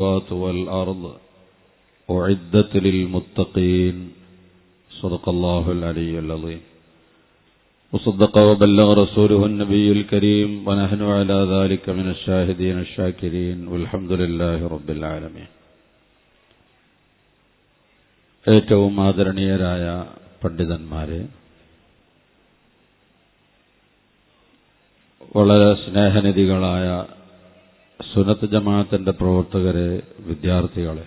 السماوات والأرض أعدت للمتقين صدق الله العلي العظيم وصدق وبلغ رسوله النبي الكريم ونحن على ذلك من الشاهدين الشاكرين والحمد لله رب العالمين. ഏറ്റവും ആദരണീയരായ പണ്ഡിതന്മാരെ, വളരെ സ്നേഹനിധികളായ സുന്നത്ത് ജമാഅത്തിന്റെ പ്രവർത്തകരെ, വിദ്യാർത്ഥികളെ,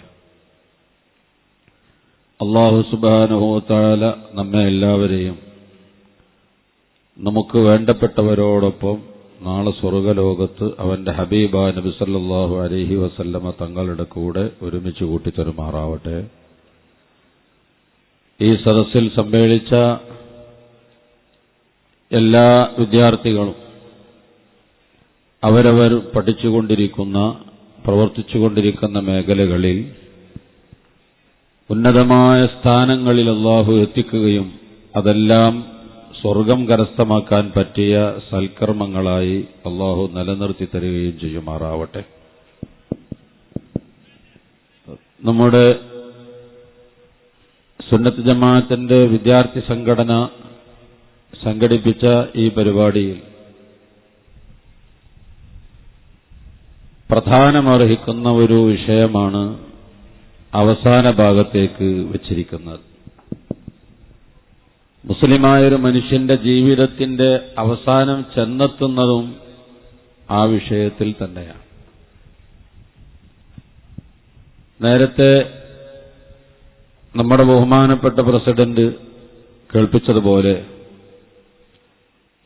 അല്ലാഹു സുബ്ഹാനഹു വ തആല നമ്മെ എല്ലാവരെയും നമുക്ക് വേണ്ടപ്പെട്ടവരോടൊപ്പം നാളെ സ്വർഗ്ഗലോകത്ത് അവന്റെ ഹബീബായ നബി സല്ലല്ലാഹു അലൈഹി വസല്ലമ തങ്ങളുടെ കൂടെ ഒരുമിച്ച് കൂട്ടിത്തരുമാറാവട്ടെ. ഈ സദസ്സിൽ സമ്മേളിച്ച എല്ലാ വിദ്യാർത്ഥികളും അവരവർ പഠിച്ചുകൊണ്ടിരിക്കുന്ന, പ്രവർത്തിച്ചുകൊണ്ടിരിക്കുന്ന മേഖലകളിൽ ഉന്നതമായ സ്ഥാനങ്ങളിൽ അല്ലാഹു എത്തിക്കുകയും അതെല്ലാം സ്വർഗം കരസ്ഥമാക്കാൻ പറ്റിയ സൽക്കർമ്മങ്ങളായി അല്ലാഹു നിലനിർത്തി തരികയും ചെയ്യുമാറാവട്ടെ. നമ്മുടെ സുന്നത്ത് ജമാഅത്തിന്റെ വിദ്യാർത്ഥി സംഘടന സംഘടിപ്പിച്ച ഈ പരിപാടിയിൽ പ്രധാനമർഹിക്കുന്ന ഒരു വിഷയമാണ് അവസാന ഭാഗത്തേക്ക് വച്ചിരിക്കുന്നത്. മുസ്ലിമായൊരു മനുഷ്യന്റെ ജീവിതത്തിന്റെ അവസാനം ചെന്നെത്തുന്നതും ആ വിഷയത്തിൽ തന്നെയാണ്. നേരത്തെ നമ്മുടെ ബഹുമാനപ്പെട്ട പ്രസിഡന്റ് കേൾപ്പിച്ചതുപോലെ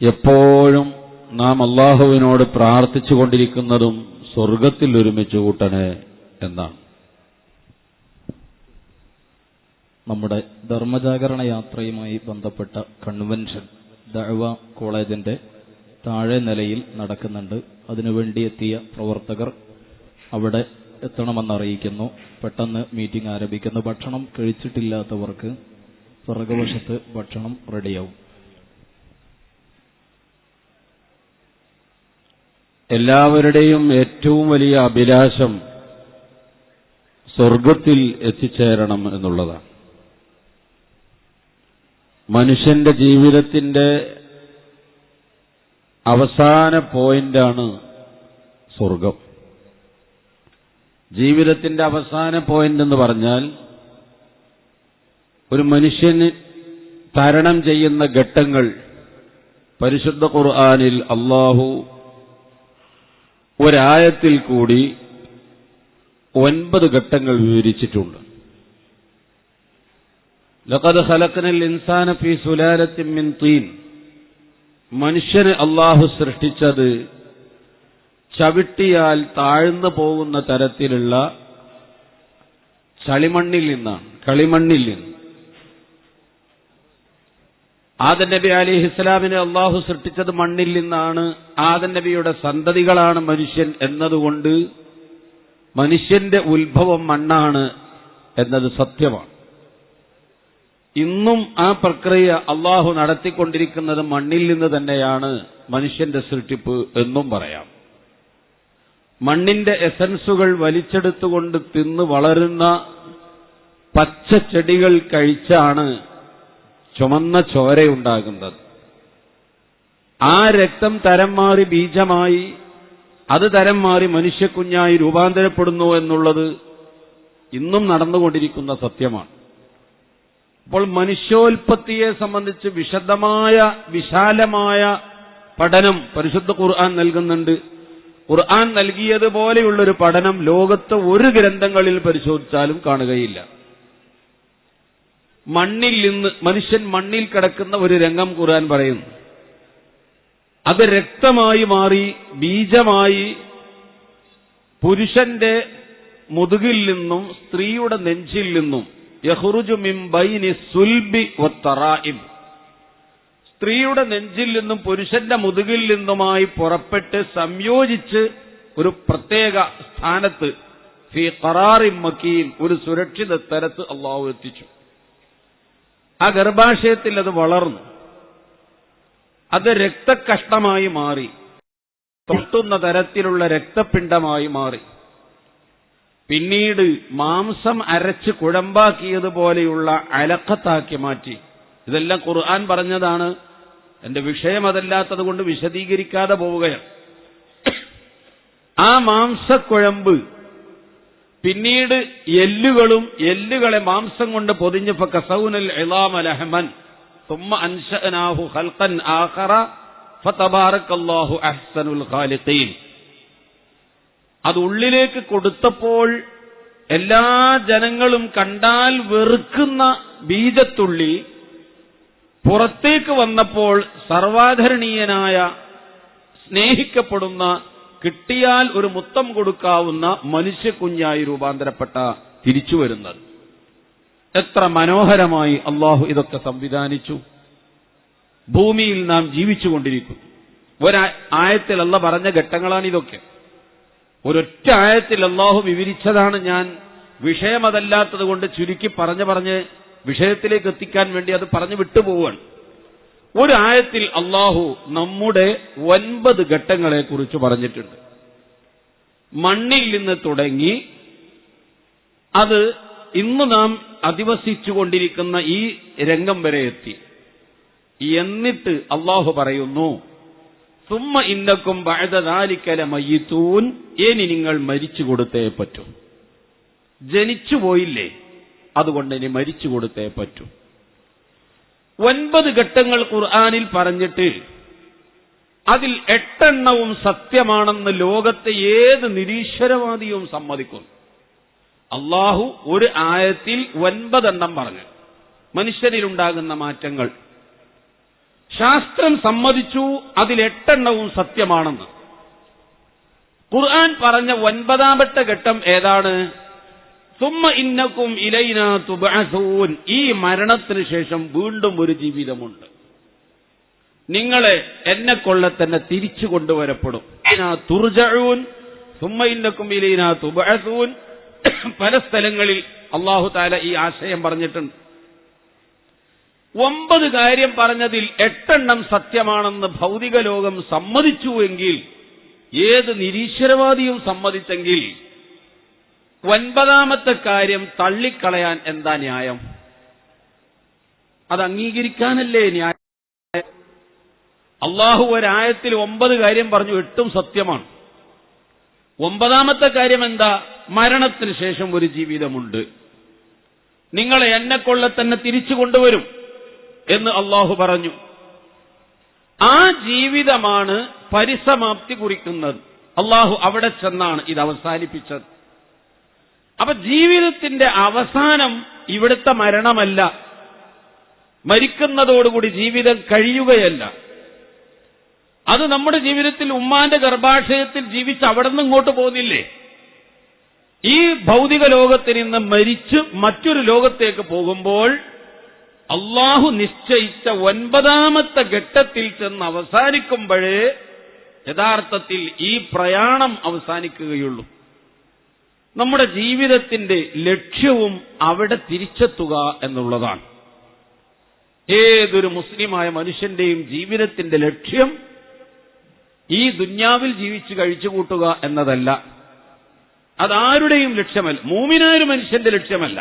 എപ്പോഴും നാം അല്ലാഹുവിനോട് പ്രാർത്ഥിച്ചുകൊണ്ടിരിക്കുന്നതും സ്വർഗത്തിൽ ഒരുമിച്ച് കൂട്ടണേ എന്നാണ്. നമ്മുടെ ധർമ്മജാഗരണ യാത്രയുമായി ബന്ധപ്പെട്ട കൺവെൻഷൻ ദഅവ കോളേജിന്റെ താഴെ നിലയിൽ നടക്കുന്നുണ്ട്. അതിനുവേണ്ടി എത്തിയ പ്രവർത്തകർ അവിടെ എത്തണമെന്നറിയിക്കുന്നു. പെട്ടെന്ന് മീറ്റിംഗ് ആരംഭിക്കുന്നു. ഭക്ഷണം കഴിച്ചിട്ടില്ലാത്തവർക്ക് പിറകുവശത്ത് ഭക്ഷണം റെഡിയാവും. എല്ലാവരുടെയും ഏറ്റവും വലിയ അഭിലാഷം സ്വർഗത്തിൽ എത്തിച്ചേരണം എന്നുള്ളതാണ്. മനുഷ്യന്റെ ജീവിതത്തിന്റെ അവസാന പോയിന്റാണ് സ്വർഗം. ജീവിതത്തിന്റെ അവസാന പോയിന്റ് എന്ന് പറഞ്ഞാൽ ഒരു മനുഷ്യന് തരണം ചെയ്യുന്ന ഘട്ടങ്ങൾ പരിശുദ്ധ ഖുർആനിൽ അല്ലാഹു ഒരായത്തിൽ കൂടി 9 ഘട്ടങ്ങൾ വിവരിച്ചിട്ടുണ്ട്. ലഖദ് ഖലഖനൽ ഇൻസാന ഫീ സുലാലത്തിൻ മിൻ തീൻ. മനുഷ്യനെ അല്ലാഹു സൃഷ്ടിച്ചത് ചവിട്ടിയാൽ താഴ്ന്നു പോകുന്ന തരത്തിലുള്ള കളിമണ്ണിൽ നിന്ന്. ആദം നബി അലൈഹിസ്സലാമിനെ അല്ലാഹു സൃഷ്ടിച്ചത് മണ്ണിൽ നിന്നാണ്. ആദം നബിയുടെ സന്തതികളാണ് മനുഷ്യൻ എന്നതുകൊണ്ട് മനുഷ്യന്റെ ഉത്ഭവം മണ്ണാണ് എന്നത് സത്യമാണ്. ഇന്നും ആ പ്രക്രിയ അല്ലാഹു നടത്തിക്കൊണ്ടിരിക്കുന്നത് മണ്ണിൽ നിന്ന് തന്നെയാണ് മനുഷ്യന്റെ സൃഷ്ടിപ്പ് എന്നും പറയാം. മണ്ണിന്റെ എസൻസുകൾ വലിച്ചെടുത്തുകൊണ്ട് തിന്ന് വളരുന്ന പച്ച ചെടികൾ കഴിച്ചാണ് ചുമന്ന ചോരയുണ്ടാകുന്നത്. ആ രക്തം തരം മാറി ബീജമായി, അത് തരം മാറി മനുഷ്യക്കുഞ്ഞായി രൂപാന്തരപ്പെടുന്നു എന്നുള്ളത് ഇന്നും നടന്നുകൊണ്ടിരിക്കുന്ന സത്യമാണ്. അപ്പോൾ മനുഷ്യോൽപത്തിയെ സംബന്ധിച്ച് വിശാലമായ പഠനം പരിശുദ്ധ ഖുർആൻ നൽകുന്നുണ്ട്. ഖുർആൻ നൽകിയതുപോലെയുള്ളൊരു പഠനം ലോകത്തെ ഒരു ഗ്രന്ഥങ്ങളിൽ പരിശോധിച്ചാലും കാണുകയില്ല. മനുഷ്യൻ മണ്ണിൽ കിടക്കുന്ന ഒരു രംഗം ഖുർആൻ പറയുന്നു. അത് രക്തമായി മാറി ബീജമായി പുരുഷന്റെ മുതുകിൽ നിന്നും സ്ത്രീയുടെ നെഞ്ചിൽ നിന്നും യഖ്റുജു മിൻ ബൈനി സുൽബി വത്തറായിബ്. സ്ത്രീയുടെ നെഞ്ചിൽ നിന്നും പുരുഷന്റെ മുതുകിൽ നിന്നുമായി പുറപ്പെട്ട് സംയോജിച്ച് ഒരു പ്രത്യേക സ്ഥാനത്ത് ഫീ ഖറാറിൻ മക്കീൻ, ഒരു സുരക്ഷിത സ്ഥലത്ത് അല്ലാഹു എത്തിച്ചു. ആ ഗർഭാശയത്തിൽ അത് വളർന്നു. അത് രക്തകഷ്ണമായി മാറി, തൊട്ടുന്ന തരത്തിലുള്ള രക്തപിണ്ഡമായി മാറി. പിന്നീട് മാംസം അരച്ച് കുഴമ്പാക്കിയതുപോലെയുള്ള അലക്കത്താക്കി മാറ്റി. ഇതെല്ലാം ഖുർആൻ പറഞ്ഞതാണ്. എന്റെ വിഷയം അതല്ലാത്തത് കൊണ്ട് വിശദീകരിക്കാതെ പോവുകയാണ്. ആ മാംസക്കുഴമ്പ് പിന്നീട് എല്ലുകളെ മാംസം കൊണ്ട് പൊതിഞ്ഞ് ഫകസൗനൽ ഇളാമ ലഹമൻ ثم أنشأناه خلقا آخر فتبارك الله أحسن الخالقين. അത് ഉള്ളിലേക്ക് കൊടുത്തപ്പോൾ എല്ലാ ജനങ്ങളും കണ്ടാൽ വെറുക്കുന്ന ബീജത്തുള്ളി പുറത്തേക്ക് വന്നപ്പോൾ സർവാധരണീയനായ സ്നേഹിക്കപ്പെടുന്ന കിട്ടിയാൽ ഒരു മുത്തം കൊടുക്കാവുന്ന മനുഷ്യക്കുഞ്ഞായി രൂപാന്തരപ്പെട്ട തിരിച്ചു വരുന്നത്. എത്ര മനോഹരമായി അള്ളാഹു ഇതൊക്കെ സംവിധാനിച്ചു. ഭൂമിയിൽ നാം ജീവിച്ചുകൊണ്ടിരിക്കുന്നു. ഒരായത്തിൽ അള്ളാഹ് പറഞ്ഞ ഘട്ടങ്ങളാണ് ഇതൊക്കെ. ഒരൊറ്റ ആയത്തിൽ അള്ളാഹു വിവരിച്ചതാണ്. ഞാൻ വിഷയമതല്ലാത്തത് കൊണ്ട് ചുരുക്കി പറഞ്ഞ് വിഷയത്തിലേക്ക് എത്തിക്കാൻ വേണ്ടി അത് പറഞ്ഞു വിട്ടുപോവാണ്. ഒരായത്തിൽ അള്ളാഹു നമ്മുടെ 9 ഘട്ടങ്ങളെ കുറിച്ച് പറഞ്ഞിട്ടുണ്ട്. മണ്ണിൽ നിന്ന് തുടങ്ങി അത് ഇന്ന് നാം അധിവസിച്ചുകൊണ്ടിരിക്കുന്ന ഈ രംഗം വരെ എത്തി. എന്നിട്ട് അള്ളാഹു പറയുന്നു, സുമ്മ ഇന്നക്കും ബഅദ ദാലിക ലമയ്യിതൂൻ, ഇനി നിങ്ങൾ മരിച്ചു കൊടുത്തേ പറ്റൂ. ജനിച്ചു പോയില്ലേ, അതുകൊണ്ട് ഇനി മരിച്ചു കൊടുത്തേ പറ്റൂ. 9 ഘട്ടങ്ങൾ ഖുർആനിൽ പറഞ്ഞിട്ട് അതിൽ 8 എണ്ണവും സത്യമാണെന്ന് ലോകത്തെ ഏത് നിരീശ്വരവാദിയും സമ്മതിക്കുന്നു. അള്ളാഹു ഒരു ആയത്തിൽ 9 എണ്ണം പറഞ്ഞു. മനുഷ്യരിലുണ്ടാകുന്ന മാറ്റങ്ങൾ ശാസ്ത്രം സമ്മതിച്ചു, അതിൽ 8 എണ്ണവും സത്യമാണെന്ന്. ഖുർആൻ പറഞ്ഞ 9ാമത്തെ ഘട്ടം ഏതാണ്? സുമ്മ ഇന്നക്കും ഇലൈനാ തുബ്അസൂൻ, ഈ മരണത്തിന് ശേഷം വീണ്ടും ഒരു ജീവിതമുണ്ട്. നിങ്ങളെ എന്നെക്കൊള്ള തന്നെ തിരിച്ചു കൊണ്ടുവരപ്പെടും. തുർജഊൻ സുമ്മ ഇന്നക്കും ഇലൈനാ തുബ്അസൂൻ. പല സ്ഥലങ്ങളിൽ അല്ലാഹു തആല ഈ ആശയം പറഞ്ഞിട്ടുണ്ട്. 9 കാര്യം പറഞ്ഞതിൽ 8 എണ്ണം സത്യമാണെന്ന് ഭൗതിക ലോകം സമ്മതിച്ചുവെങ്കിൽ, ഏത് നിരീശ്വരവാദിയും സമ്മതിച്ചെങ്കിൽ 9ാമത്തെ കാര്യം തള്ളിക്കളയാൻ എന്താ ന്യായം? അത് അംഗീകരിക്കാനല്ലേ ന്യായം? അള്ളാഹു ഒരായത്തിൽ 9 കാര്യം പറഞ്ഞു, 8ഉം സത്യമാണ്. 9ാമത്തെ കാര്യം എന്താ? മരണത്തിന് ശേഷം ഒരു ജീവിതമുണ്ട്, നിങ്ങളെ എന്നെക്കൊള്ള തന്നെ തിരിച്ചു കൊണ്ടുവരും എന്ന് അള്ളാഹു പറഞ്ഞു. ആ ജീവിതമാണ് പരിസമാപ്തി കുറിക്കുന്നത്. അള്ളാഹു അവിടെ ചെന്നാണ് ഇത് അവസാനിപ്പിച്ചത്. അപ്പൊ ജീവിതത്തിന്റെ അവസാനം ഇവിടുത്തെ മരണമല്ല, മരിക്കുന്നതോടുകൂടി ജീവിതം കഴിയുകയല്ല. അത് നമ്മുടെ ജീവിതത്തിൽ ഉമ്മാന്റെ ഗർഭാശയത്തിൽ ജീവിച്ച് അവിടെ നിന്ന് ഇങ്ങോട്ട് പോകുന്നില്ലേ? ഈ ഭൗതിക ലോകത്തിൽ നിന്ന് മരിച്ച് മറ്റൊരു ലോകത്തേക്ക് പോകുമ്പോൾ അള്ളാഹു നിശ്ചയിച്ച 9ാമത്തെ ഘട്ടത്തിൽ ചെന്ന് അവസാനിക്കുമ്പോഴേ യഥാർത്ഥത്തിൽ ഈ പ്രയാണം അവസാനിക്കുകയുള്ളൂ. നമ്മുടെ ജീവിതത്തിന്റെ ലക്ഷ്യവും അവിടെ തിരിച്ചെത്തുക എന്നുള്ളതാണ്. ഏതൊരു മുസ്ലിമായ മനുഷ്യന്റെയും ജീവിതത്തിന്റെ ലക്ഷ്യം ഈ ദുന്യാവിൽ ജീവിച്ച് കഴിച്ചുകൂട്ടുക എന്നതല്ല. അതാരുടെയും ലക്ഷ്യമല്ല. മൂമിനായ ഒരു മനുഷ്യന്റെ ലക്ഷ്യമല്ല.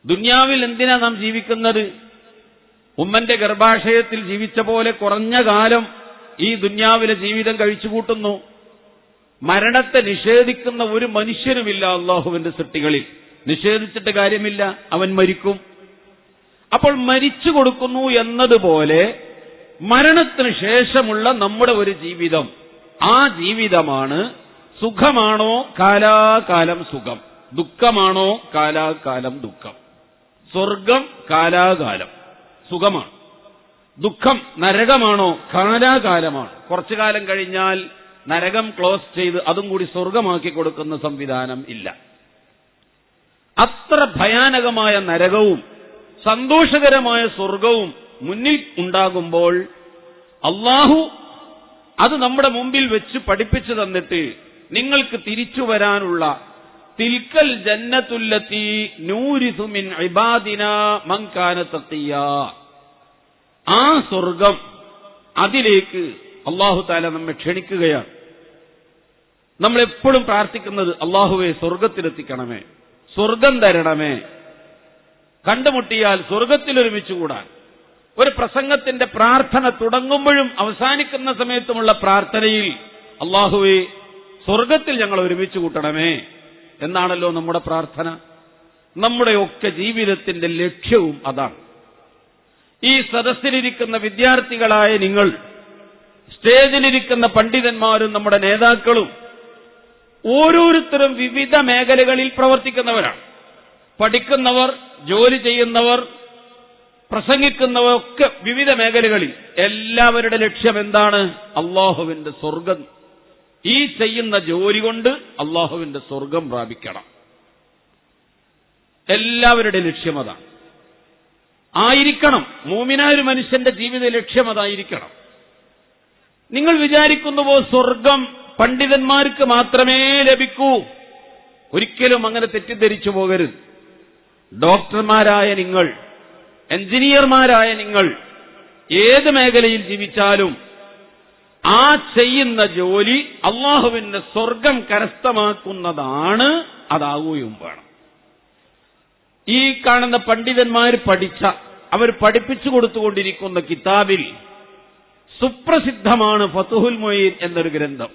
ദുന്യാവിൽ എന്തിനാ നാം ജീവിക്കുന്നത്? ഉമ്മന്റെ ഗർഭാശയത്തിൽ ജീവിച്ച പോലെ കുറഞ്ഞ കാലം ഈ ദുന്യാവിലെ ജീവിതം കഴിച്ചുകൂട്ടുന്നു. മരണത്തെ നിഷേധിക്കുന്ന ഒരു മനുഷ്യനുമില്ല അള്ളാഹുവിന്റെ സൃഷ്ടികളിൽ. നിഷേധിച്ചിട്ട് കാര്യമില്ല, അവൻ മരിക്കും. അപ്പോൾ മരിച്ചു കൊടുക്കുന്നു എന്നതുപോലെ മരണത്തിന് ശേഷമുള്ള നമ്മുടെ ഒരു ജീവിതം, ആ ജീവിതമാണ് സുഖമാണോ കാലാകാലം സുഖം, ദുഃഖമാണോ കാലാകാലം ദുഃഖം. സ്വർഗം കാലാകാലം സുഖമാണ്, ദുഃഖം നരകമാണോ കാലാകാലമാണ്. കുറച്ചു കാലം കഴിഞ്ഞാൽ നരകം ക്ലോസ് ചെയ്ത് അതും കൂടി സ്വർഗമാക്കി കൊടുക്കുന്ന സംവിധാനം ഇല്ല. അത്ര ഭയാനകമായ നരകവും സന്തോഷകരമായ സ്വർഗവും മുന്നിൽ ഉണ്ടാകുമ്പോൾ അള്ളാഹു അത് നമ്മുടെ മുമ്പിൽ വെച്ച് പഠിപ്പിച്ചു തന്നിട്ട് നിങ്ങൾക്ക് തിരിച്ചു വരാനുള്ള തിൽക്കൽ ജന്നത്തുല്ലത്തി നൂരിസു മിൻ ഇബാദിനാ മൻ കാന തഖിയാ, ആ സ്വർഗം, അതിലേക്ക് അല്ലാഹു തആല നമ്മെ ക്ഷണിക്കുകയാണ്. നമ്മളെപ്പോഴും പ്രാർത്ഥിക്കുന്നത് അല്ലാഹുവേ സ്വർഗത്തിലെത്തിക്കണമേ, സ്വർഗം തരണമേ, കണ്ടുമുട്ടിയാൽ സ്വർഗത്തിൽ ഒരുമിച്ച് കൂടാൻ. ഒരു പ്രസംഗത്തിന്റെ പ്രാർത്ഥന തുടങ്ങുമ്പോഴും അവസാനിക്കുന്ന സമയത്തുമുള്ള പ്രാർത്ഥനയിൽ അല്ലാഹുവേ സ്വർഗത്തിൽ ഞങ്ങൾ ഒരുമിച്ച് കൂട്ടണമേ എന്നാണല്ലോ നമ്മുടെ പ്രാർത്ഥന. നമ്മുടെയൊക്കെ ജീവിതത്തിന്റെ ലക്ഷ്യവും അതാണ്. ഈ സദസ്സിലിരിക്കുന്ന വിദ്യാർത്ഥികളായ നിങ്ങൾ, സ്റ്റേജിലിരിക്കുന്ന പണ്ഡിതന്മാരും നമ്മുടെ നേതാക്കളും ഓരോരുത്തരും വിവിധ മേഖലകളിൽ പ്രവർത്തിക്കുന്നവരാണ്. പഠിക്കുന്നവർ, ജോലി ചെയ്യുന്നവർ, പ്രസംഗിക്കുന്നവർ ഒക്കെ വിവിധ മേഖലകളിൽ. എല്ലാവരുടെ ലക്ഷ്യം എന്താണ്? അല്ലാഹുവിന്റെ സ്വർഗം. ഈ ചെയ്യുന്ന ജോലി കൊണ്ട് അല്ലാഹുവിന്റെ സ്വർഗം പ്രാപിക്കണം. എല്ലാവരുടെ ലക്ഷ്യം അതാണ് ആയിരിക്കണം. മോമിനായ ഒരു മനുഷ്യന്റെ ജീവിത ലക്ഷ്യം അതായിരിക്കണം. നിങ്ങൾ വിചാരിക്കുന്നുവോ സ്വർഗം പണ്ഡിതന്മാർക്ക് മാത്രമേ ലഭിക്കൂ? ഒരിക്കലും അങ്ങനെ തെറ്റിദ്ധരിച്ചു പോകരുത്. ഡോക്ടർമാരായ നിങ്ങൾ, എഞ്ചിനീയർമാരായ നിങ്ങൾ ഏത് മേഖലയിൽ ജീവിച്ചാലും ആ ചെയ്യുന്ന ജോലി അല്ലാഹുവിന്റെ സ്വർഗം കരസ്ഥമാക്കുന്നതാണ്. അതാവുകയും വേണം. ഈ കാണുന്ന പണ്ഡിതന്മാർ അവർ പഠിപ്പിച്ചു കൊടുത്തുകൊണ്ടിരിക്കുന്ന കിതാബിൽ സുപ്രസിദ്ധമാണ് ഫതുഹുൽ മുഈൻ എന്നൊരു ഗ്രന്ഥം.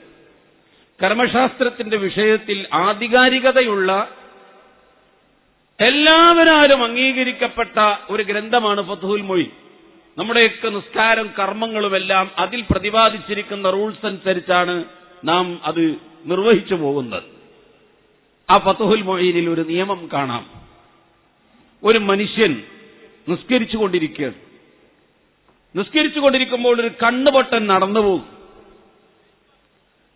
കർമ്മശാസ്ത്രത്തിന്റെ വിഷയത്തിൽ ആധികാരികതയുള്ള, എല്ലാവരും അംഗീകരിക്കപ്പെട്ട ഒരു ഗ്രന്ഥമാണ് ഫതുഹുൽ മുഈൻ. നമ്മുടെയൊക്കെ നിസ്കാരം, കർമ്മങ്ങളുമെല്ലാം അതിൽ പ്രതിപാദിച്ചിരിക്കുന്ന റൂൾസ് അനുസരിച്ചാണ് നാം അത് നിർവഹിച്ചു പോകുന്നത്. ആ ഫതുഹുൽ മുഈനിൽ ഒരു നിയമം കാണാം. ഒരു മനുഷ്യൻ നിസ്കരിച്ചുകൊണ്ടിരിക്കുമ്പോൾ ഒരു കണ്ണുപൊട്ടൻ നടന്നുപോകും.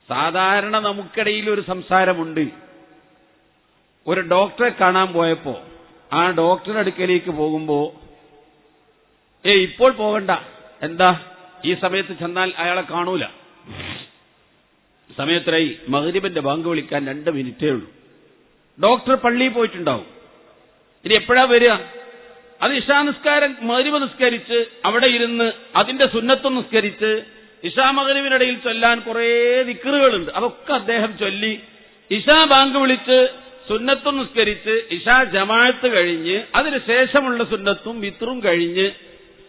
സാധാരണ നമുക്കിടയിൽ ഒരു സംസാരമുണ്ട്. ഒരു ഡോക്ടറെ കാണാൻ പോയപ്പോ ആ ഡോക്ടറുടെ അടുക്കലേക്ക് പോകുമ്പോ, ഇപ്പോൾ പോകണ്ട, എന്താ ഈ സമയത്ത് ചെന്നാൽ അയാളെ കാണൂല. സമയത്തായി മഗ്രിബിന്റെ ബാങ്ക് വിളിക്കാൻ 2 മിനിറ്റേ ഉള്ളൂ. ഡോക്ടർ പള്ളിയിൽ പോയിട്ടുണ്ടാവും. ഇനി എപ്പോഴാ വരിക? അത് ഇശാ നിസ്കാരം, മഗ്രിബ് നിസ്കരിച്ച് അവിടെ ഇരുന്ന് അതിന്റെ സുന്നത്തും നിസ്കരിച്ച് ഇശാ മഗ്രിബിനിടയിൽ ചൊല്ലാൻ കുറേ ദിക്റുകളുണ്ട്. അതൊക്കെ അദ്ദേഹം ചൊല്ലി ഇശാ ബാങ്ക് വിളിച്ച് സുന്നത്തും നിസ്കരിച്ച് ഇശാ ജമാഅത്ത് കഴിഞ്ഞ് അതിന് ശേഷമുള്ള സുന്നത്തും വിത്റും കഴിഞ്ഞ്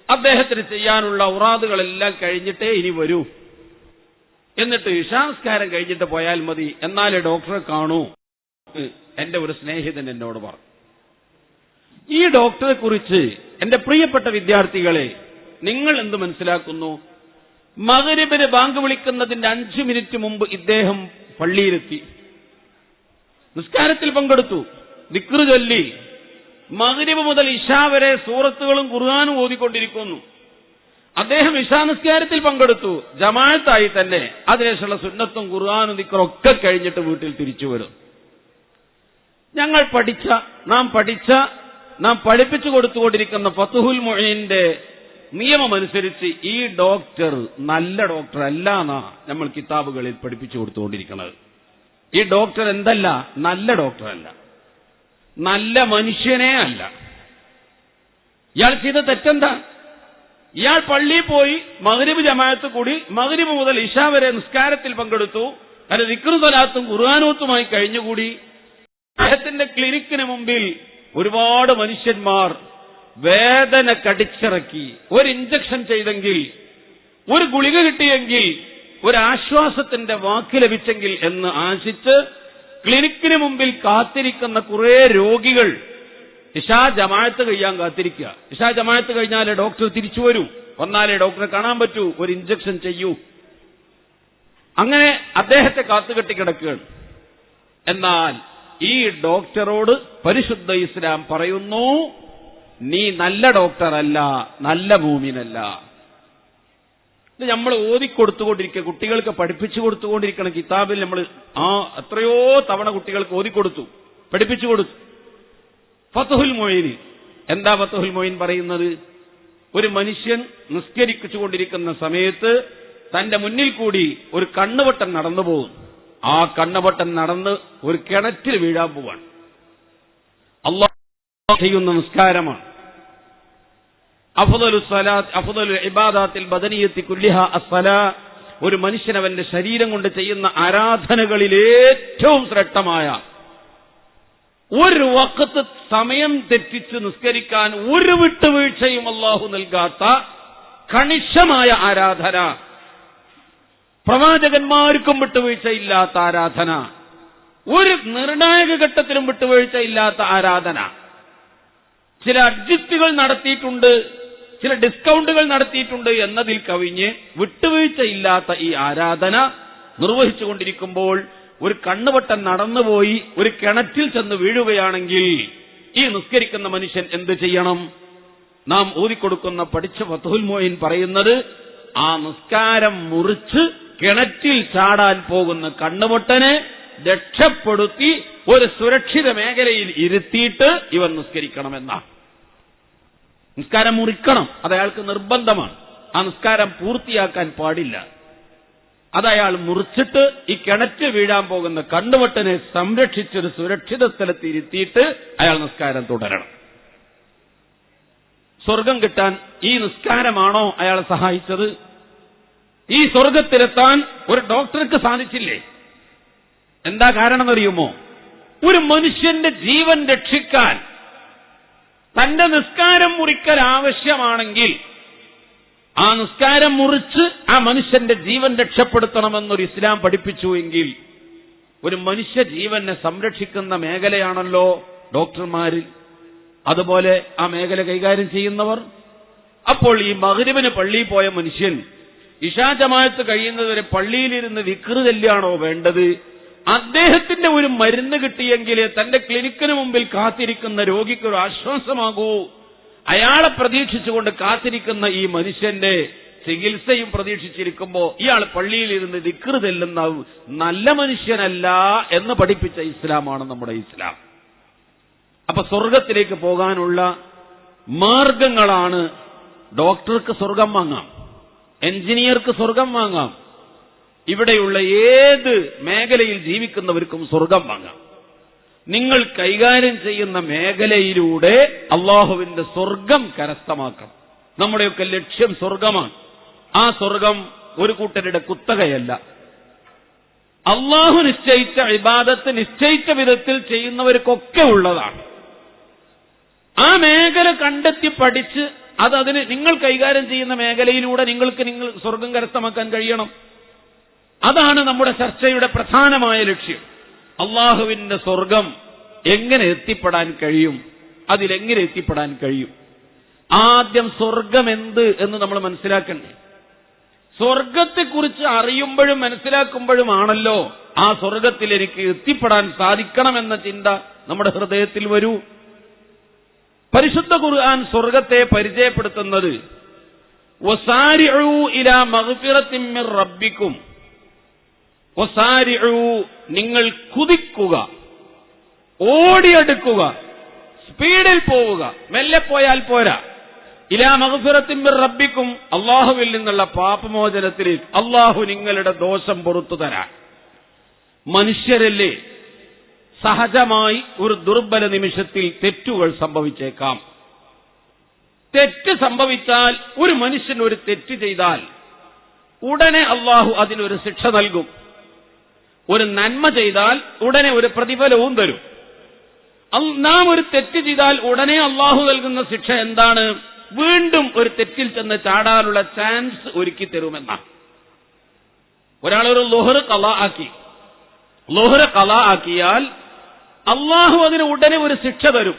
അദ്ദേഹത്തിന് ചെയ്യാനുള്ള ഔറാദുകളെല്ലാം കഴിഞ്ഞിട്ടേ ഇനി വരൂ. എന്നിട്ട് ഇശാ നിസ്കാരം കഴിഞ്ഞിട്ട് പോയാൽ മതി, എന്നാലേ ഡോക്ടറെ കാണൂ. എന്റെ ഒരു സ്നേഹിതൻ എന്നോട് പറഞ്ഞു. ഈ ഡോക്ടറെ കുറിച്ച് എന്റെ പ്രിയപ്പെട്ട വിദ്യാർത്ഥികളെ, നിങ്ങൾ എന്ത് മനസ്സിലാക്കുന്നു? മഗ്രിബിന് ബാങ്ക് വിളിക്കുന്നതിന്റെ 5 മിനിറ്റ് മുമ്പ് ഇദ്ദേഹം പള്ളിയിലെത്തി, നിസ്കാരത്തിൽ പങ്കെടുത്തു, ദിക്റ് ചൊല്ലി, മഗ്രിബ് മുതൽ ഇശാ വരെ സൂറത്തുകളും ഖുർആനും ഓതിക്കൊണ്ടിരിക്കുന്നു. അദ്ദേഹം ഇശാ നിസ്കാരത്തിൽ പങ്കെടുത്തു, ജമാഅത്തായി തന്നെ. അതിനുശേഷമുള്ള സുന്നത്തും ഖുർആനും ദിക്റും ഒക്കെ കഴിഞ്ഞിട്ട് വീട്ടിൽ തിരിച്ചു വരും. നാം പഠിപ്പിച്ചു കൊടുത്തുകൊണ്ടിരിക്കുന്ന ഫതുഹുൽ മുഈന്റെ നിയമമനുസരിച്ച് ഈ ഡോക്ടർ നല്ല ഡോക്ടർ അല്ല എന്നാ നമ്മൾ കിതാബുകളിൽ പഠിപ്പിച്ചു കൊടുത്തുകൊണ്ടിരിക്കുന്നത്. ഈ ഡോക്ടർ എന്തല്ല? നല്ല ഡോക്ടറല്ല, നല്ല മനുഷ്യനേ അല്ല. ഇയാൾ ചെയ്ത തെറ്റെന്താ? ഇയാൾ പള്ളിയിൽ പോയി മഗ്രിബ് ജമാഅത്ത് കൂടി മഗ്രിബ് മുതൽ ഇശാ വരെ നിസ്കാരത്തിൽ പങ്കെടുത്തു, അത് ദിക്റും സ്വലാത്തും ഖുർആനോത്തുമായി കഴിഞ്ഞുകൂടി. അദ്ദേഹത്തിന്റെ ക്ലിനിക്കിന് മുമ്പിൽ ഒരുപാട് മനുഷ്യന്മാർ വേദന കടിച്ചിറക്കി, ഒരു ഇഞ്ചക്ഷൻ ചെയ്തെങ്കിൽ, ഒരു ഗുളിക കിട്ടിയെങ്കിൽ, ഒരു ആശ്വാസത്തിന്റെ വാക്ക് ലഭിച്ചെങ്കിൽ എന്ന് ആശിച്ച് ക്ലിനിക്കിന് മുമ്പിൽ കാത്തിരിക്കുന്ന കുറെ രോഗികൾ ഇശാ ജമാഅത്ത് കഴിയാൻ കാത്തിരിക്കുക. ഇശാ ജമാഅത്ത് കഴിഞ്ഞാലേ ഡോക്ടർ തിരിച്ചു വരൂ, വന്നാലേ ഡോക്ടറെ കാണാൻ പറ്റൂ, ഒരു ഇഞ്ചക്ഷൻ ചെയ്യൂ. അങ്ങനെ അദ്ദേഹത്തെ കാത്തുകെട്ടി കിടക്കുകയാണ്. എന്നാൽ ഈ ഡോക്ടറോട് പരിശുദ്ധ ഇസ്ലാം പറയുന്നു, നീ നല്ല ഡോക്ടറല്ല, നല്ല മൂമിനല്ല. ഇത് നമ്മൾ ഓതിക്കൊടുത്തുകൊണ്ടിരിക്കുക, കുട്ടികൾക്ക് പഠിപ്പിച്ചു കൊടുത്തുകൊണ്ടിരിക്കണം. കിതാബിൽ നമ്മൾ എത്രയോ തവണ കുട്ടികൾക്ക് ഓതിക്കൊടുത്തു, പഠിപ്പിച്ചു കൊടുത്തു. ഫതുഹുൽ മുഈൻ എന്താ? ഫതുഹുൽ മുഈൻ പറയുന്നത്, ഒരു മനുഷ്യൻ നിസ്കരിച്ചുകൊണ്ടിരിക്കുന്ന സമയത്ത് തന്റെ മുന്നിൽ കൂടി ഒരു കണ്ണുവട്ടൻ നടന്നു പോകും. ആ കണ്ണുവട്ടൻ നടന്ന് ഒരു കിണറ്റിൽ വീഴാൻ പോവാണ്. അല്ലാഹു ചെയ്യുന്ന നിസ്കാരമാണ്. അഫ്ദലു സ്വലാത്ത് അഫ്ദലു ഇബാദാത്തിൽ ബദനിയത്തി കുല്ലിഹാ അസ്സലാ ഒരു മനുഷ്യൻ അവന്റെ ശരീരം കൊണ്ട് ചെയ്യുന്ന ആരാധനകളിൽ ഏറ്റവും ശ്രേഷ്ഠമായ ഒരു വഖത്ത് സമയം തെറ്റിച്ച് നിസ്കരിക്കാൻ ഒരു വിട്ടുവീഴ്ചയും അല്ലാഹു നൽകാത്ത കണിശമായ ആരാധന, പ്രവാചകന്മാർക്കും വിട്ടുവീഴ്ചയില്ലാത്ത ആരാധന, ഒരു നിർണായക ഘട്ടത്തിലും വിട്ടുവീഴ്ചയില്ലാത്ത ആരാധന. ചില അഡ്ജസ്റ്റുകൾ നടത്തിയിട്ടുണ്ട്, ചില ഡിസ്കൗണ്ടുകൾ നടത്തിയിട്ടുണ്ട് എന്നതിൽ കവിഞ്ഞ് വിട്ടുവീഴ്ചയില്ലാത്ത ഈ ആരാധന നിർവഹിച്ചുകൊണ്ടിരിക്കുമ്പോൾ ഒരു കണ്ണുവട്ടം നടന്നുപോയി ഒരു കിണറ്റിൽ ചെന്ന് വീഴുകയാണെങ്കിൽ ഈ നിസ്കരിക്കുന്ന മനുഷ്യൻ എന്ത് ചെയ്യണം? നാം ഓതിക്കൊടുക്കുന്ന പഠിച്ച ഫത്ഹുൽ മുഈൻ പറയുന്നത്, ആ നിസ്കാരം മുറിച്ച് കിണറ്റിൽ ചാടാൻ പോകുന്ന കണ്ണുവട്ടനെ രക്ഷപ്പെടുത്തി ഒരു സുരക്ഷിത മേഖലയിൽ ഇരുത്തിയിട്ട് ഇവൻ നിസ്കരിക്കണമെന്നാണ്. നിസ്കാരം മുറിക്കണം, അത് അയാൾക്ക് നിർബന്ധമാണ്. ആ നിസ്കാരം പൂർത്തിയാക്കാൻ പാടില്ല. അതയാൾ മുറിച്ചിട്ട് ഈ കിണറ്റിൽ വീഴാൻ പോകുന്ന കണ്ണുവട്ടനെ സംരക്ഷിച്ചൊരു സുരക്ഷിത സ്ഥലത്ത് ഇരുത്തിയിട്ട് അയാൾ നിസ്കാരം തുടരണം. സ്വർഗം കിട്ടാൻ ഈ നിസ്കാരമാണോ അയാളെ സഹായിച്ചത്? ഈ സ്വർഗത്തിലെത്താൻ ഒരു ഡോക്ടർക്ക് സാധിച്ചില്ലേ? എന്താ കാരണം എന്നറിയുമോ? ഒരു മനുഷ്യന്റെ ജീവൻ രക്ഷിക്കാൻ തന്റെ നിസ്കാരം മുറിക്കൽ ആവശ്യമാണെങ്കിൽ ആ നിസ്കാരം മുറിച്ച് ആ മനുഷ്യന്റെ ജീവൻ രക്ഷപ്പെടുത്തണമെന്നൊരു ഇസ്ലാം പഠിപ്പിച്ചു എങ്കിൽ, ഒരു മനുഷ്യ ജീവനെ സംരക്ഷിക്കുന്ന മേഖലയാണല്ലോ ഡോക്ടർമാരിൽ, അതുപോലെ ആ മേഖല കൈകാര്യം ചെയ്യുന്നവർ. അപ്പോൾ ഈ മഗ്രിബിന് പള്ളിയിൽ പോയ മനുഷ്യൻ ഇശാ ജമാഅത്ത് കഴിയുന്നതുവരെ പള്ളിയിലിരുന്ന് ദിക്ർ ചൊല്ലുകയാണോ വേണ്ടത്? അദ്ദേഹത്തിന്റെ ഒരു മരുന്ന് കിട്ടിയെങ്കിലേ തന്റെ ക്ലിനിക്കിന് മുമ്പിൽ കാത്തിരിക്കുന്ന രോഗിക്കൊരു ആശ്വാസമാകൂ. അയാളെ പ്രതീക്ഷിച്ചുകൊണ്ട് കാത്തിരിക്കുന്ന ഈ മനുഷ്യന്റെ ചികിത്സയും പ്രതീക്ഷിച്ചിരിക്കുമ്പോ ഇയാൾ പള്ളിയിലിരുന്ന് ദിക്ർ ചൊല്ലുന്ന നല്ല മനുഷ്യനല്ല എന്ന് പഠിപ്പിച്ച ഇസ്ലാമാണ് നമ്മുടെ ഇസ്ലാം. അപ്പൊ സ്വർഗത്തിലേക്ക് പോകാനുള്ള മാർഗങ്ങളാണ്. ഡോക്ടർക്ക് സ്വർഗം വാങ്ങാം, എഞ്ചിനീയർക്ക് സ്വർഗം വാങ്ങാം, ഇവിടെയുള്ള ഏത് മേഖലയിൽ ജീവിക്കുന്നവർക്കും സ്വർഗം വാങ്ങാം. നിങ്ങൾ കൈകാര്യം ചെയ്യുന്ന മേഖലയിലൂടെ അള്ളാഹുവിന്റെ സ്വർഗം കരസ്ഥമാക്കണം. നമ്മുടെയൊക്കെ ലക്ഷ്യം സ്വർഗമാണ്. ആ സ്വർഗം ഒരു കൂട്ടരുടെ കുത്തകയല്ല. അള്ളാഹു നിശ്ചയിച്ച ഇബാദത്ത് നിശ്ചയിച്ച വിധത്തിൽ ചെയ്യുന്നവർക്കൊക്കെ ഉള്ളതാണ്. ആ മേഖല കണ്ടെത്തി പഠിച്ച് അതിന് നിങ്ങൾ കൈകാര്യം ചെയ്യുന്ന മേഖലയിലൂടെ നിങ്ങൾ സ്വർഗം കരസ്ഥമാക്കാൻ കഴിയണം. അതാണ് നമ്മുടെ ചർച്ചയുടെ പ്രധാനമായ ലക്ഷ്യം. അള്ളാഹുവിന്റെ സ്വർഗം എങ്ങനെ എത്തിപ്പെടാൻ കഴിയും? അതിലെങ്ങനെ എത്തിപ്പെടാൻ കഴിയും? ആദ്യം സ്വർഗം എന്ത് എന്ന് നമ്മൾ മനസ്സിലാക്കണ്ടേ? സ്വർഗത്തെക്കുറിച്ച് അറിയുമ്പോഴും മനസ്സിലാക്കുമ്പോഴുമാണല്ലോ ആ സ്വർഗത്തിൽ എനിക്ക് എത്തിപ്പെടാൻ സാധിക്കണമെന്ന ചിന്ത നമ്മുടെ ഹൃദയത്തിൽ വരൂ. പരിശുദ്ധ ഖുർആൻ സ്വർഗത്തെ പരിചയപ്പെടുത്തുന്നത് വസാരിഉ ഇലാ മഗ്ഫിറത്തിൻ മിർ റബ്ബിക്കും, വസാരിഉ നിങ്ങൾ കുതിക്കുക, ഓടിയെടുക്കുക, സ്പീഡിൽ പോവുക, മെല്ലെ പോയാൽ പോരാ. ഇലാ മഗ്ഫിറത്തിൻ മിർ റബ്ബിക്കും, അള്ളാഹുവിൽ നിന്നുള്ള പാപമോചനത്തിലേക്ക്, അള്ളാഹു നിങ്ങളുടെ ദോഷം പുറത്തു തരാൻ. മനുഷ്യരല്ലേ, സഹജമായി ഒരു ദുർബല നിമിഷത്തിൽ തെറ്റുകൾ സംഭവിച്ചേക്കാം. തെറ്റ് സംഭവിച്ചാൽ, ഒരു മനുഷ്യൻ ഒരു തെറ്റ് ചെയ്താൽ ഉടനെ അള്ളാഹു അതിനൊരു ശിക്ഷ നൽകും. ഒരു നന്മ ചെയ്താൽ ഉടനെ ഒരു പ്രതിഫലവും തരും. നാം ഒരു തെറ്റ് ചെയ്താൽ ഉടനെ അള്ളാഹു നൽകുന്ന ശിക്ഷ എന്താണ്? വീണ്ടും ഒരു തെറ്റിൽ ചെന്ന് ചാടാനുള്ള ചാൻസ് ഒരുക്കി തരുമെന്നാണ്. ഒരാളൊരു ളുഹ്ർ ഖളാ ആക്കി, ളുഹ്ർ ഖളാ ആക്കിയാൽ അള്ളാഹു അതിന് ഉടനെ ഒരു ശിക്ഷ തരും.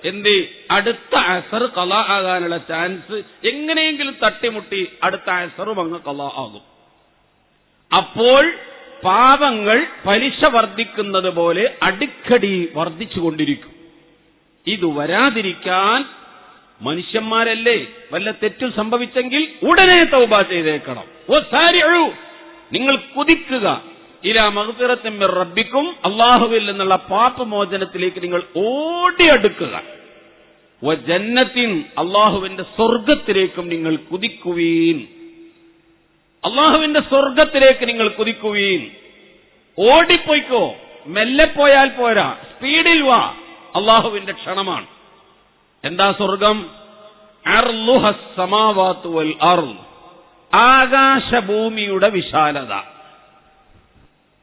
എന്ത്? അടുത്ത അസർ ഖളാ ആകാനുള്ള ചാൻസ് എങ്ങനെയെങ്കിലും തട്ടിമുട്ടി അടുത്ത അസറും അങ്ങ് ഖളാ ആകും. അപ്പോൾ പാപങ്ങൾ പലിശ വർദ്ധിക്കുന്നത് പോലെ അടിക്കടി വർദ്ധിച്ചുകൊണ്ടിരിക്കും. ഇത് വരാതിരിക്കാൻ മനുഷ്യന്മാരല്ലേ, വല്ല തെറ്റും സംഭവിച്ചെങ്കിൽ ഉടനെ തൗബ ചെയ്തേക്കണം. നിങ്ങൾ കുതിക്കുക, ഇലാ മഗ്ഫിറത്തിൻ മിർ റബ്ബിക്കും, അല്ലാഹുവിൽ നിന്നുള്ള പാപമോചനത്തിലേക്ക് നിങ്ങൾ ഓടിയെടുക്കുക. വജന്നത്തിൻ, അല്ലാഹുവിന്റെ സ്വർഗത്തിലേക്കും നിങ്ങൾ കുതിക്കുവീൻ. അള്ളാഹുവിന്റെ സ്വർഗത്തിലേക്ക് നിങ്ങൾ കുതിക്കുവീൻ. ഓടിപ്പോയിക്കോ, മെല്ലെ പോയാൽ പോരാ, സ്പീഡിൽ വാ. അള്ളാഹുവിന്റെ ക്ഷണമാണ്. എന്താ സ്വർഗം? അർളുഹസ് സമാവാതു വൽ അർള്, ആകാശഭൂമിയുടെ വിശാലത.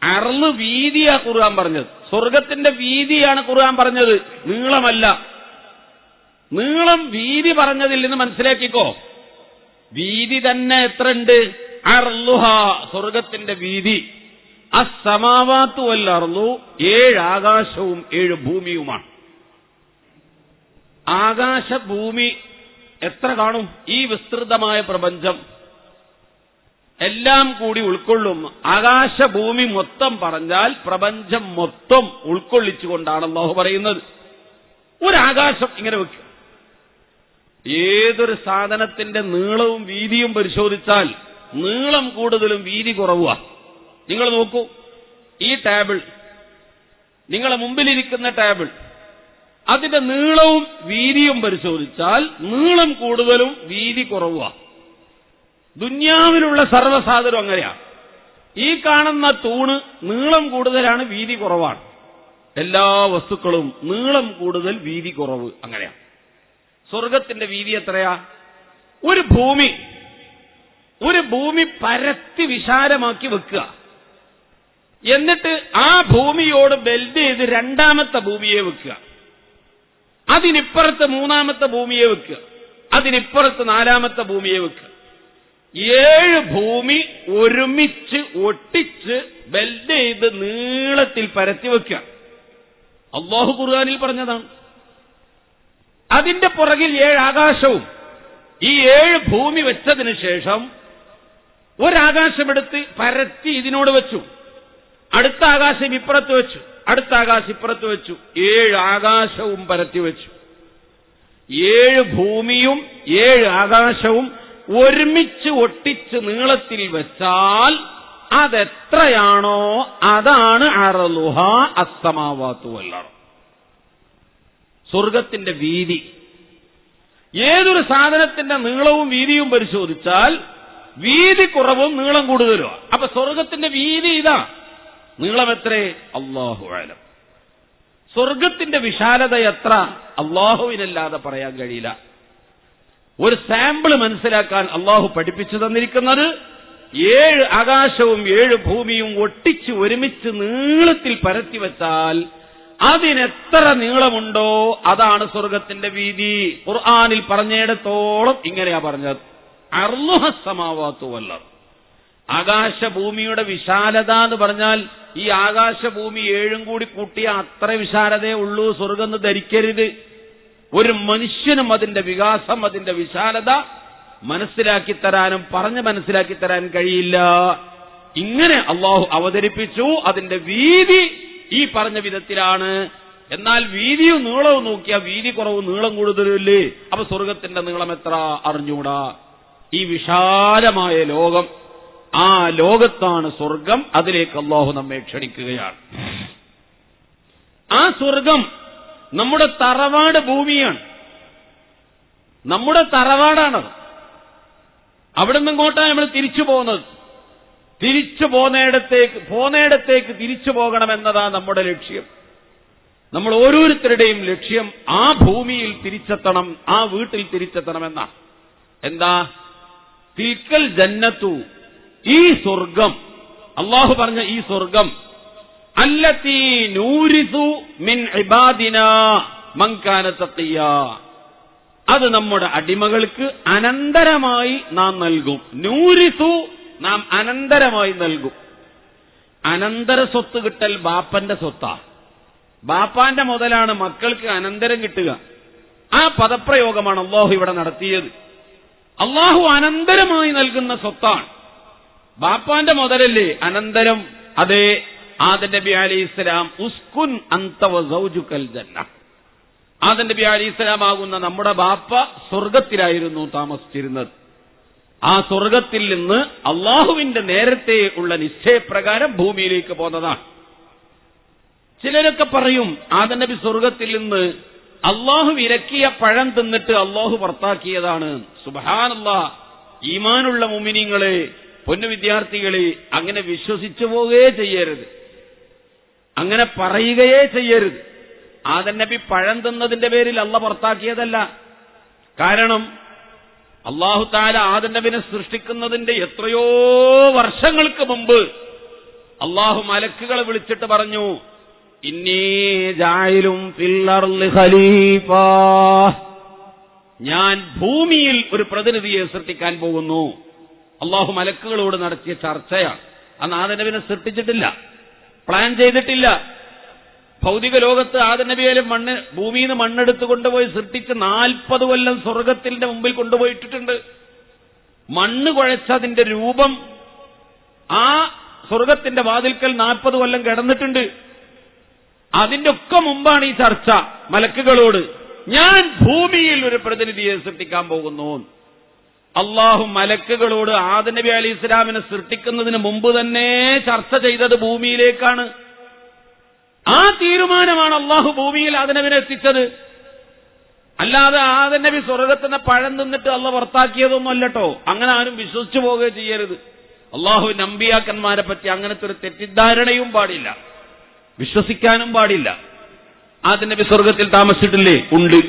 അർള് വീതിയാ ഖുർആൻ പറഞ്ഞത്. സ്വർഗത്തിന്റെ വീതിയാണ് ഖുർആൻ പറഞ്ഞത്, നീളമല്ല. നീളം വീതി പറഞ്ഞതിൽ നിന്ന് മനസ്സിലാക്കിക്കോ. വീതി തന്നെ എത്ര ഉണ്ട്? അർളുഹ, സ്വർഗത്തിന്റെ വീതി. അസ്സമാവാത്തു വൽ അർളു, 7 ആകാശവും 7 ഭൂമിയുമാണ്. ആകാശഭൂമി എത്ര കാണും? ഈ വിസ്തൃതമായ പ്രപഞ്ചം എല്ലാം കൂടി ഉൾക്കൊള്ളും. ആകാശഭൂമി മൊത്തം പറഞ്ഞാൽ പ്രപഞ്ചം മൊത്തം ഉൾക്കൊള്ളിച്ചുകൊണ്ടാണ് അല്ലാഹു പറയുന്നത്. ഒരാകാശം ഇങ്ങനെ വെക്കുക. ഏതൊരു സാധനത്തിന്റെ നീളവും വീതിയും പരിശോധിച്ചാൽ നീളം കൂടുതലും വീതി കുറവുക. നിങ്ങൾ നോക്കൂ, ഈ ടേബിൾ, നിങ്ങളെ മുമ്പിലിരിക്കുന്ന ടേബിൾ, അതിന്റെ നീളവും വീതിയും പരിശോധിച്ചാൽ നീളം കൂടുതലും വീതി കുറവുക. ദുന്യാവിലുള്ള സർവ്വസാധനം അങ്ങനെയാണ്. ഈ കാണുന്ന തൂണ് നീളം കൂടുതലാണ്, വീതി കുറവാണ്. എല്ലാ വസ്തുക്കളും നീളം കൂടുതൽ വീതി കുറവ് അങ്ങനെയാണ്. സ്വർഗത്തിന്റെ വീതി എത്രയാ? ഒരു ഭൂമി പരത്തി വിശാലമാക്കി വെക്കുക. എന്നിട്ട് ആ ഭൂമിയോട് ബെൽഡ് ചെയ്ത് രണ്ടാമത്തെ ഭൂമിയെ വെക്കുക. അതിനിപ്പുറത്ത് മൂന്നാമത്തെ ഭൂമിയെ വെക്കുക. അതിനിപ്പുറത്ത് നാലാമത്തെ ഭൂമിയെ വെക്കുക. 7 ഭൂമി ഒരുമിച്ച് ഒട്ടിച്ച് ബെൽഡ് ചെയ്ത് നീളത്തിൽ പരത്തി വെക്കുക. അല്ലാഹു ഖുർആനിൽ പറഞ്ഞതാണ്. അതിന്റെ പുറകിൽ 7 ആകാശവും ഈ 7 ഭൂമി വെച്ചതിന് ശേഷം ഒരാകാശമെടുത്ത് പരത്തി ഇതിനോട് വെച്ചു. അടുത്ത ആകാശം ഇപ്പുറത്ത് വെച്ചു. അടുത്ത ആകാശം ഇപ്പുറത്ത് വെച്ചു. 7 ആകാശവും പരത്തി വെച്ചു. 7 ഭൂമിയും 7 ആകാശവും ഒരുമിച്ച് ഒട്ടിച്ച് നീളത്തിൽ വെച്ചാൽ അതെത്രയാണോ അതാണ് അർളുഹ അസ്സമാവാത്തു വൽ അർള്. സ്വർഗത്തിന്റെ വീതി. ഏതൊരു സാധനത്തിന്റെ നീളവും വീതിയും പരിശോധിച്ചാൽ വീതി കുറവും നീളം കൂടുതലും. അപ്പൊ സ്വർഗത്തിന്റെ വീതി ഇതാ. നീളം എത്രേ? അല്ലാഹു അഅലം. സ്വർഗത്തിന്റെ വിശാലത എത്ര? അല്ലാഹുവിനല്ലാതെ പറയാൻ കഴിയില്ല. ഒരു സാമ്പിൾ മനസ്സിലാക്കാൻ അല്ലാഹു പഠിപ്പിച്ചു തന്നിരിക്കുന്നത് 7 ആകാശവും 7 ഭൂമിയും ഒട്ടിച്ച് ഒരുമിച്ച് നീളത്തിൽ പരത്തി വെച്ചാൽ അതിനെത്ര നീളമുണ്ടോ അതാണ് സ്വർഗത്തിന്റെ വീതി. ഖുർആനിൽ പറഞ്ഞിടത്തോളം ഇങ്ങനെയാ പറഞ്ഞത്. അർളുഹ സമാവാത്തു വൽ അർള്. ആകാശഭൂമിയുടെ വിശാലത എന്ന് പറഞ്ഞാൽ ഈ ആകാശഭൂമി 7 കൂടി കൂട്ടിയ അത്ര വിശാലതയേ ഉള്ളൂ സ്വർഗം എന്ന് ധരിക്കരുത്. ഒരു മനുഷ്യനും അതിന്റെ വികാസം, അതിന്റെ വിശാലത മനസ്സിലാക്കി തരാനും പറഞ്ഞ് മനസ്സിലാക്കി തരാൻ കഴിയില്ല. ഇങ്ങനെ അല്ലാഹു അവതരിപ്പിച്ചു. അതിന്റെ വീതി ഈ പറഞ്ഞ വിധത്തിലാണ്. എന്നാൽ വീതിയും നീളവും നോക്കിയാൽ വീതി കുറവും നീളം കൂടുതലല്ലേ. അപ്പൊ സ്വർഗത്തിന്റെ നീളം എത്ര അറിഞ്ഞൂടാ. ഈ വിശാലമായ ലോകം, ആ ലോകത്താണ് സ്വർഗം. അതിലേക്ക് അല്ലാഹു നമ്മെ ക്ഷണിക്കുകയാണ്. ആ സ്വർഗം നമ്മുടെ തറവാട് ഭൂമിയാണ്. നമ്മുടെ തറവാടാണ്. അവിടുന്ന് ഇങ്ങോട്ടാണ് നമ്മൾ തിരിച്ചു പോകുന്നത്. തിരിച്ചു പോന്നയിടത്തേക്ക് തിരിച്ചു പോകണമെന്നതാണ് നമ്മുടെ ലക്ഷ്യം. നമ്മൾ ഓരോരുത്തരുടെയും ലക്ഷ്യം ആ ഭൂമിയിൽ തിരിച്ചെത്തണം, ആ വീട്ടിൽ തിരിച്ചെത്തണമെന്നാണ്. എന്താ? തിൽക്കൽ ജന്നത്തു, ഈ സ്വർഗം, അല്ലാഹു പറഞ്ഞ ഈ സ്വർഗം, അല്ലത്തി നൂരിസു മിൻ ഇബാദിനാ മൻ കാന തഖിയാ, അത് നമ്മുടെ അടിമകൾക്ക് അനന്തരമായി നാം നൽകും. നൂരിസു, നാം അനന്തരമായി നൽകും. അനന്തര സ്വത്ത് കിട്ടൽ ബാപ്പന്റെ സ്വത്താ. ബാപ്പാന്റെ മുതലാണ് മക്കൾക്ക് അനന്തരം കിട്ടുക. ആ പദപ്രയോഗമാണ് അല്ലാഹു ഇവിടെ നടത്തിയത്. അല്ലാഹു അനന്തരമായി നൽകുന്ന സ്വത്താണ്. ബാപ്പാന്റെ മുതലല്ലേ അനന്തരം? അതെ. ആദം നബി അലൈഹിസ്സലാം ഉസ്കുൻ അൻത വ സൗജുകൽ ജന്ന, ആദം നബി അലൈഹിസ്സലാം ആകുന്ന നമ്മുടെ ബാപ്പ സ്വർഗത്തിലായിരുന്നു താമസിച്ചിരുന്നത്. ആ സ്വർഗത്തിൽ നിന്ന് അള്ളാഹുവിന്റെ നേരത്തെ ഉള്ള നിശ്ചയപ്രകാരം ഭൂമിയിലേക്ക് പോന്നതാണ്. ചിലരൊക്കെ പറയും ആദം നബി സ്വർഗത്തിൽ നിന്ന് അള്ളാഹു ഇറക്കിയ പഴം തിന്നിട്ട് അള്ളാഹു പുറത്താക്കിയതാണ്. സുബ്ഹാനല്ലാഹ്. ഈമാനുള്ള മുഅ്മിനീങ്ങളെ, പൊന്നു വിദ്യാർത്ഥികളെ, അങ്ങനെ വിശ്വസിച്ചു പോവുകയേ ചെയ്യരുത്, അങ്ങനെ പറയുകയേ ചെയ്യരുത്. ആദം നബി പഴം തിന്നതിന്റെ പേരിൽ അള്ളാഹ് പുറത്താക്കിയതല്ല. കാരണം അല്ലാഹു തആല ആദം നബിയെ സൃഷ്ടിക്കുന്നതിന്റെ എത്രയോ വർഷങ്ങൾക്ക് മുമ്പ് അല്ലാഹു മലക്കുകളെ വിളിച്ചിട്ട് പറഞ്ഞു, ഇന്നീ ജായിലും ഫിൽ അർളി ഖലീഫ, ഞാൻ ഭൂമിയിൽ ഒരു പ്രതിനിധിയെ സൃഷ്ടിക്കാൻ പോകുന്നു. അല്ലാഹു മലക്കുകളോട് നടത്തിയ ചർച്ചയാണ്. അന്ന് ആദം നബിയെ സൃഷ്ടിച്ചിട്ടില്ല, പ്ലാൻ ചെയ്തിട്ടില്ല. ഭൗതിക ലോകത്ത് ആദം നബിയെ ഭൂമിയിൽ നിന്ന് മണ്ണെടുത്ത് കൊണ്ടുപോയി സൃഷ്ടിച്ച് 40 കൊല്ലം സ്വർഗത്തിന്റെ മുമ്പിൽ കൊണ്ടുപോയിട്ടിട്ടുണ്ട്. മണ്ണ് കുഴച്ചതിന്റെ രൂപം ആ സ്വർഗത്തിന്റെ വാതിൽക്കൽ 40 കൊല്ലം കിടന്നിട്ടുണ്ട്. അതിന്റെ ഒക്കെ മുമ്പാണ് ഈ ചർച്ച മലക്കുകളോട്, ഞാൻ ഭൂമിയിൽ ഒരു പ്രതിനിധിയെ സൃഷ്ടിക്കാൻ പോകുന്നു. അള്ളാഹു മലക്കുകളോട് ആദം നബി അലൈഹി ഇസ്ലാമിനെ സൃഷ്ടിക്കുന്നതിന് മുമ്പ് തന്നെ ചർച്ച ചെയ്തത് ഭൂമിയിലേക്കാണ്. ആ തീരുമാനമാണ് അള്ളാഹു ഭൂമിയിൽ ആദം നബിനെ എത്തിച്ചത്. അല്ലാതെ ആദം നബി സ്വർഗത്തിന് പഴം തിന്നിട്ട് അള്ളാഹ് പുറത്താക്കിയതൊന്നും അല്ലട്ടോ. അങ്ങനെ ആരും വിശ്വസിച്ചു പോവുകയോ ചെയ്യരുത്. അള്ളാഹുവിന്റെ അമ്പിയാക്കന്മാരെ പറ്റി അങ്ങനത്തെ ഒരു തെറ്റിദ്ധാരണയും പാടില്ല, വിശ്വസിക്കാനും പാടില്ല. ആദം നബി സ്വർഗത്തിൽ താമസിച്ചിട്ടില്ലേ? ഉണ്ട്.